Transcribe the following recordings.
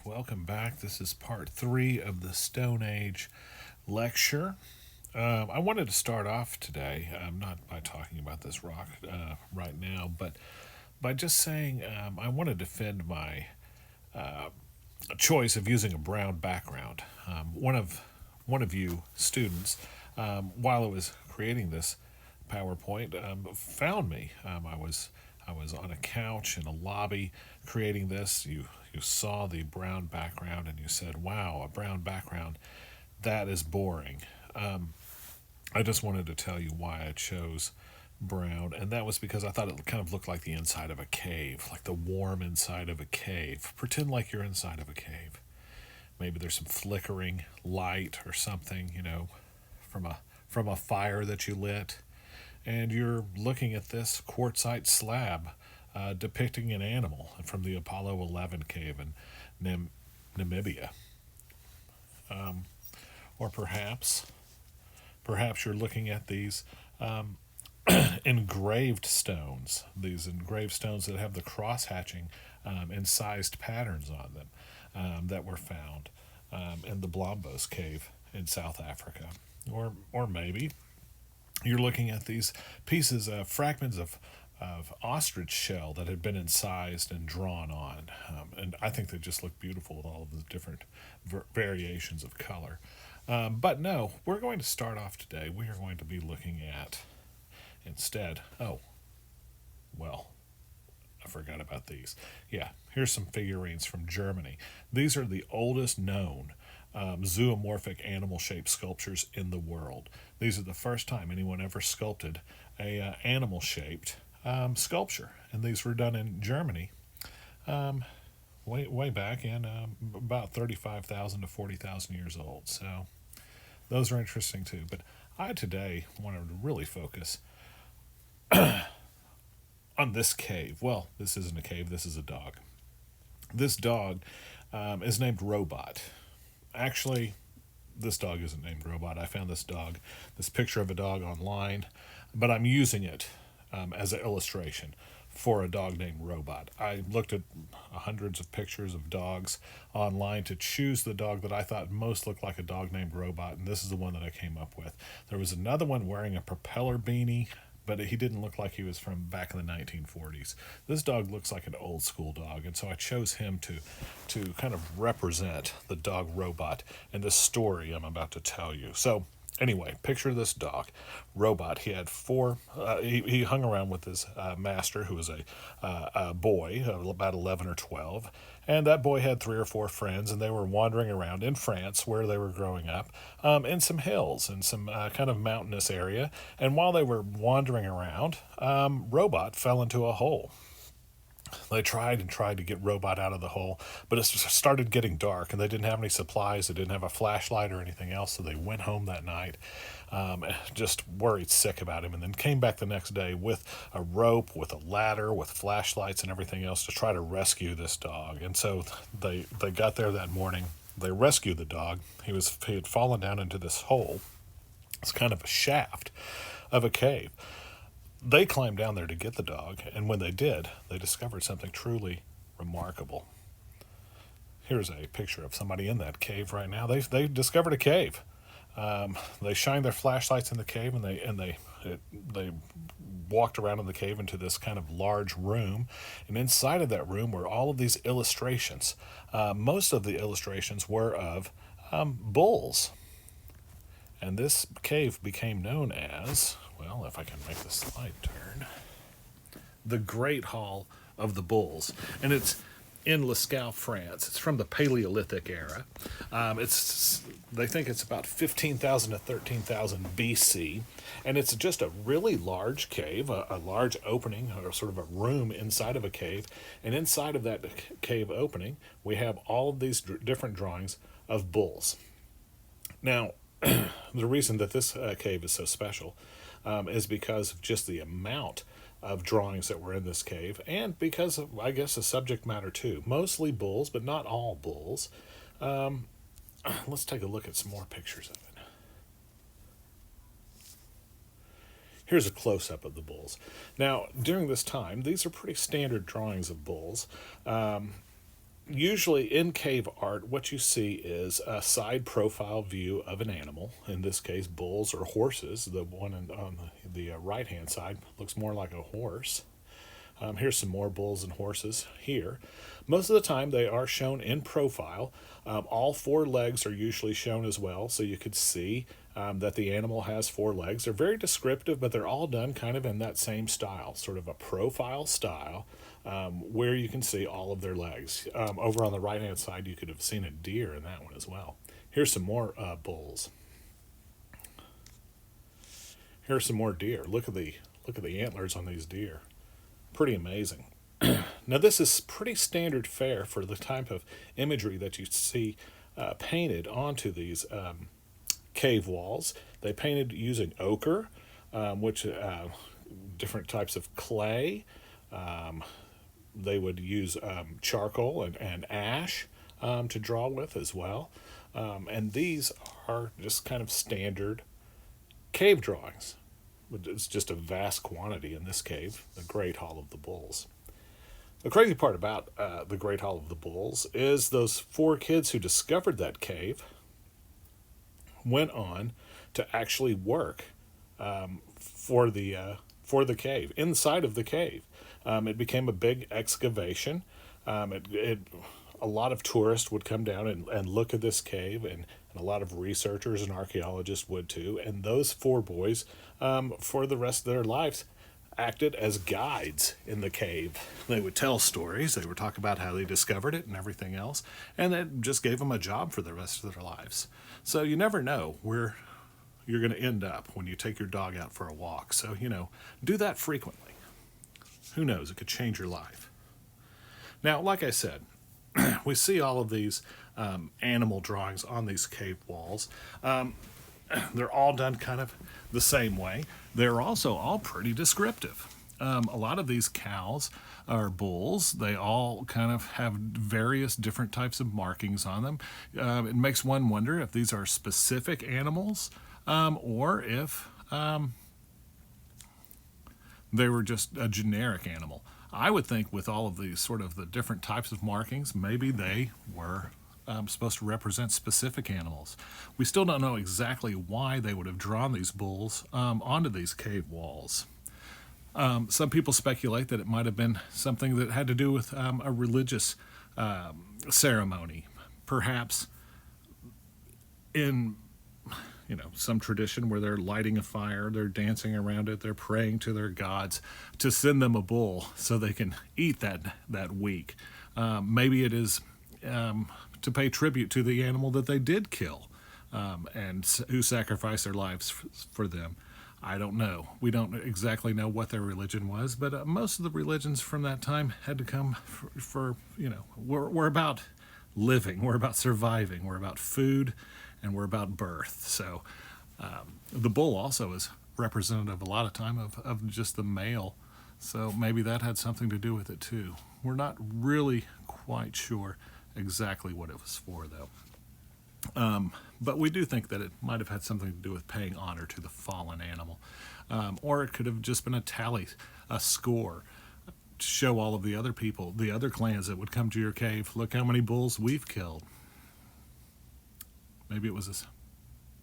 welcome back. This is part 3 of the Stone Age lecture. I wanted to start off today, not by talking about this rock right now, but by just saying I want to defend my choice of using a brown background. One of you students, while I was creating this PowerPoint, found me. I was on a couch in a lobby creating this. You saw the brown background and you said, "Wow, a brown background. That is boring." I just wanted to tell you why I chose brown, and that was because I thought it kind of looked like the inside of a cave, like the warm inside of a cave. Pretend like you're inside of a cave. Maybe there's some flickering light or something, from a fire that you lit, and you're looking at this quartzite slab depicting an animal from the Apollo 11 cave in Namibia. Or perhaps you're looking at these engraved stones, these engraved stones that have the cross hatching incised patterns on them that were found in the Blombos cave in South Africa. Or maybe you're looking at these pieces, fragments of ostrich shell that had been incised and drawn on. And I think they just look beautiful with all of the different variations of color. But no, we're going to start off today. We are going to be looking at instead. Oh, well, I forgot about these. Yeah, here's some figurines from Germany. These are the oldest known zoomorphic animal shaped sculptures in the world. These are the first time anyone ever sculpted a animal shaped sculpture, and these were done in Germany way back in about 35,000 to 40,000 years old. So those are interesting too. But I today wanted to really focus on this cave. Well, this isn't a cave. This is a dog. This dog is named Robot. Actually, this dog isn't named Robot. I found this picture of a dog online, but I'm using it as an illustration for a dog named Robot. I looked at hundreds of pictures of dogs online to choose the dog that I thought most looked like a dog named Robot, and this is the one that I came up with. There was another one wearing a propeller beanie, but he didn't look like he was from back in the 1940s. This dog looks like an old school dog, and so I chose him to kind of represent the dog Robot in this story I'm about to tell you. So anyway, picture this dog, Robot. He had four. He hung around with his master, who was a boy, about 11 or 12, and that boy had three or four friends, and they were wandering around in France, where they were growing up, in some hills, in some kind of mountainous area. And while they were wandering around, Robot fell into a hole. They tried and tried to get Robot out of the hole, but it started getting dark, and they didn't have any supplies. They didn't have a flashlight or anything else, so they went home that night, just worried sick about him, and then came back the next day with a rope, with a ladder, with flashlights and everything else to try to rescue this dog. And so they got there that morning. They rescued the dog. He had fallen down into this hole. It's kind of a shaft of a cave. They climbed down there to get the dog, and when they did, they discovered something truly remarkable. Here's a picture of somebody in that cave right now. They discovered a cave. They shined their flashlights in the cave, and they walked around in the cave into this kind of large room. And inside of that room were all of these illustrations. Most of the illustrations were of bulls. And this cave became known as, well, if I can make the slide turn, the Great Hall of the Bulls. And it's in Lascaux, France. It's from the Paleolithic era. They think it's about 15,000 to 13,000 BC. And it's just a really large cave, a large opening, or sort of a room inside of a cave. And inside of that cave opening, we have all of these different drawings of bulls. Now, the reason that this cave is so special is because of just the amount of drawings that were in this cave, and because of, I guess, the subject matter too. Mostly bulls, but not all bulls. Let's take a look at some more pictures of it. Here's a close-up of the bulls. Now, during this time, these are pretty standard drawings of bulls. Usually in cave art, what you see is a side profile view of an animal. In this case, bulls or horses. The one on the right hand side looks more like a horse. Here's some more bulls and horses here. Most of the time, they are shown in profile. All four legs are usually shown as well, so you could see that the animal has four legs. They're very descriptive, but they're all done kind of in that same style, sort of a profile style, where you can see all of their legs. Over on the right hand side, you could have seen a deer in that one as well. Here's some more bulls. Here's some more deer. Look at the antlers on these deer. Pretty amazing. Now, this is pretty standard fare for the type of imagery that you see painted onto these cave walls. They painted using ochre, which different types of clay. They would use charcoal and ash to draw with as well. And these are just kind of standard cave drawings. It's just a vast quantity in this cave, the Great Hall of the Bulls. The crazy part about the Great Hall of the Bulls is those four kids who discovered that cave went on to actually work for the cave, inside of the cave. It became a big excavation. A lot of tourists would come down and look at this cave, and a lot of researchers and archaeologists would too. And those four boys, for the rest of their lives, acted as guides in the cave. They would tell stories, they would talk about how they discovered it and everything else, and it just gave them a job for the rest of their lives. So you never know where you're going to end up when you take your dog out for a walk. So, do that frequently. Who knows? It could change your life. Now, like I said, we see all of these animal drawings on these cave walls. They're all done kind of the same way. They're also all pretty descriptive. A lot of these cows or bulls, they all kind of have various different types of markings on them. It makes one wonder if these are specific animals or if they were just a generic animal. I would think with all of these sort of the different types of markings, maybe they were supposed to represent specific animals. We still don't know exactly why they would have drawn these bulls onto these cave walls. Some people speculate that it might have been something that had to do with a religious ceremony, perhaps in some tradition where they're lighting a fire, they're dancing around it, they're praying to their gods to send them a bull so they can eat that week. Maybe it is to pay tribute to the animal that they did kill and who sacrificed their lives for them. I don't know. We don't exactly know what their religion was, but most of the religions from that time had to come for we're about living, we're about surviving, we're about food, and we're about birth. So the bull also is representative a lot of time of just the male. So maybe that had something to do with it too. We're not really quite sure exactly what it was for, though. But we do think that it might have had something to do with paying honor to the fallen animal. Or it could have just been a tally, a score, to show all of the other people, the other clans that would come to your cave, look how many bulls we've killed. Maybe it was a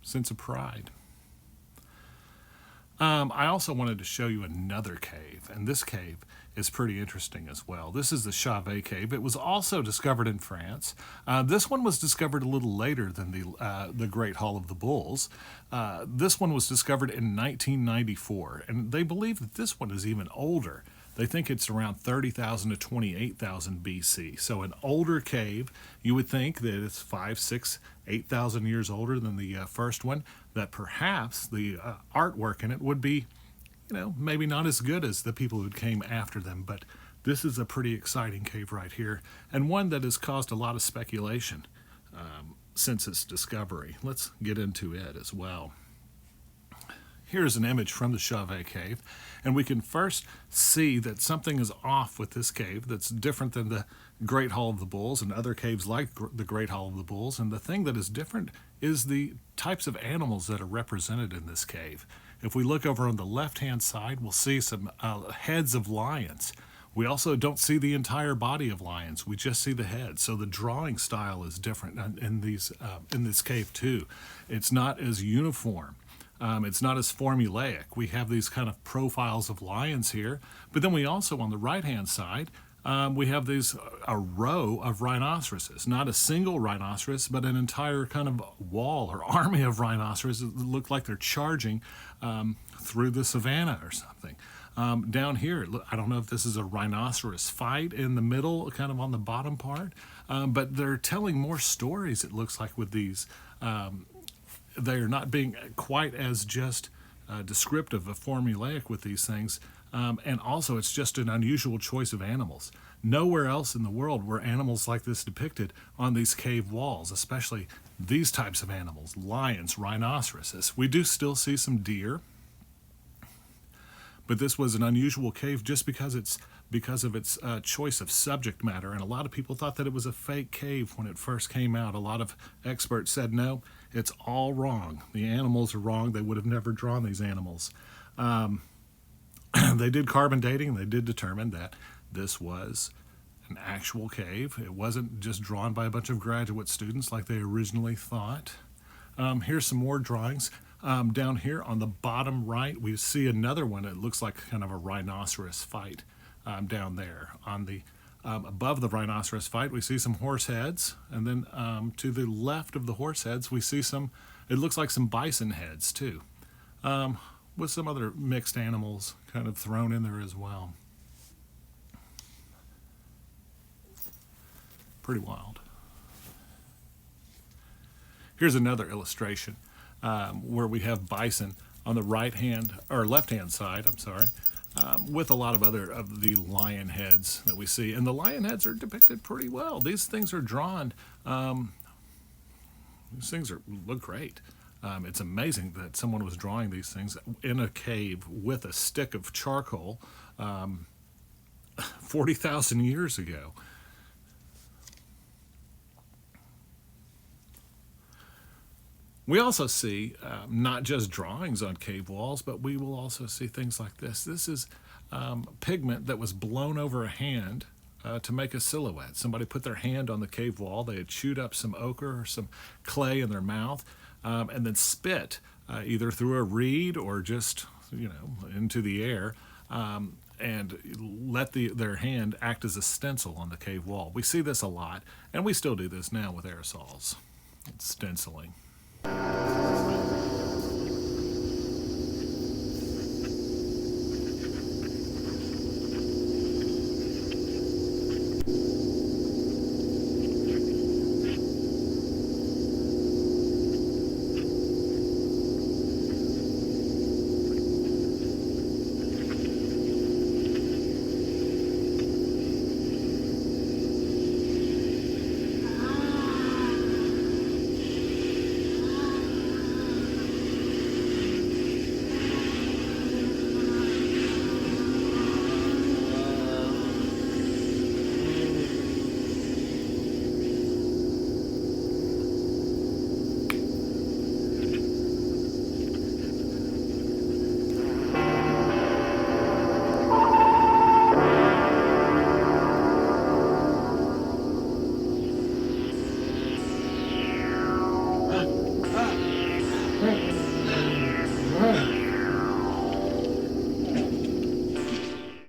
sense of pride. I also wanted to show you another cave, and this cave is pretty interesting as well. This is the Chauvet Cave. It was also discovered in France. This one was discovered a little later than the Great Hall of the Bulls. This one was discovered in 1994, and they believe that this one is even older. They think it's around 30,000 to 28,000 BC. So an older cave. You would think that it's 5, 6, 8,000 years older than the first one, that perhaps the artwork in it would be, maybe not as good as the people who came after them. But this is a pretty exciting cave right here, and one that has caused a lot of speculation since its discovery. Let's get into it as well. Here's an image from the Chauvet Cave, and we can first see that something is off with this cave that's different than the Great Hall of the Bulls and other caves like the Great Hall of the Bulls. And the thing that is different is the types of animals that are represented in this cave. If we look over on the left-hand side, we'll see some heads of lions. We also don't see the entire body of lions. We just see the head. So the drawing style is different in this cave too. It's not as uniform. It's not as formulaic. We have these kind of profiles of lions here, but then we also, on the right-hand side, we have a row of rhinoceroses. Not a single rhinoceros, but an entire kind of wall or army of rhinoceroses that look like they're charging through the savannah or something. Down here, I don't know if this is a rhinoceros fight in the middle, kind of on the bottom part, but they're telling more stories, it looks like, with these. They're not being quite as just descriptive of formulaic with these things. And also, it's just an unusual choice of animals. Nowhere else in the world were animals like this depicted on these cave walls, especially these types of animals, lions, rhinoceroses. We do still see some deer, but this was an unusual cave just because of its choice of subject matter. And a lot of people thought that it was a fake cave when it first came out. A lot of experts said, no, it's all wrong. The animals are wrong. They would have never drawn these animals. They did carbon dating, and they did determine that this was an actual cave. It wasn't just drawn by a bunch of graduate students like they originally thought. Here's some more drawings. Down here on the bottom right, we see another one. It looks like kind of a rhinoceros fight down there. On the above the rhinoceros fight, we see some horse heads, and then to the left of the horse heads, we see it looks like some bison heads too, with some other mixed animals kind of thrown in there as well. Pretty wild. Here's another illustration where we have bison on the right hand or left hand side, with a lot of other of the lion heads that we see. And the lion heads are depicted pretty well. These things are drawn, look great. It's amazing that someone was drawing these things in a cave with a stick of charcoal 40,000 years ago. We also see not just drawings on cave walls, but we will also see things like this. This is pigment that was blown over a hand to make a silhouette. Somebody put their hand on the cave wall. They had chewed up some ochre or some clay in their mouth, and then spit either through a reed or just into the air, and let their hand act as a stencil on the cave wall. We see this a lot, and we still do this now with aerosols. It's stenciling.